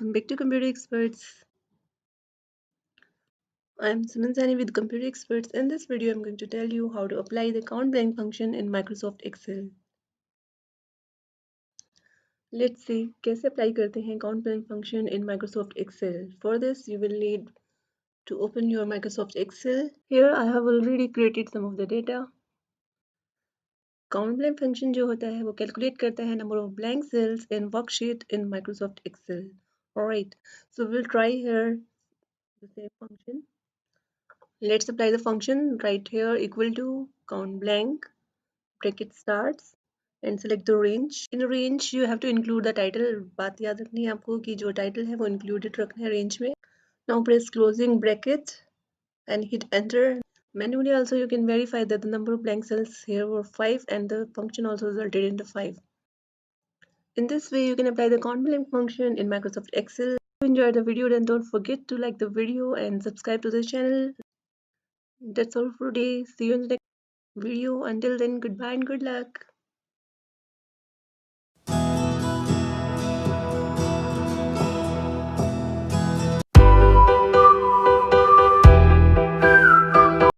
welcome back to Computer Experts. I'm Suman Sani with Computer Experts. In this video, I'm going to tell you how to apply the count blank function in Microsoft Excel. Let's see कैसे apply करते हैं count blank function in Microsoft Excel. For this, you will need to open your Microsoft Excel. Here, I have already created some of the data. Count blank function जो होता है वो calculate करता है number of blank cells in worksheet in Microsoft Excel. Alright, so we'll try here the same function. Let's apply the function right here equal to count blank bracket starts and select the range. In range you have to include the title. बात याद रखनी है आपको कि जो title है वो included रखना है range में. Now press closing bracket and hit enter. Manually also you can verify that the number of blank cells here were 5 and the function also resulted in the 5. In this way you can apply the count blank function in Microsoft Excel. If you enjoyed the video, then don't forget to like the video and subscribe to the channel. That's all for today. See you in the next video. Until then, goodbye and good luck.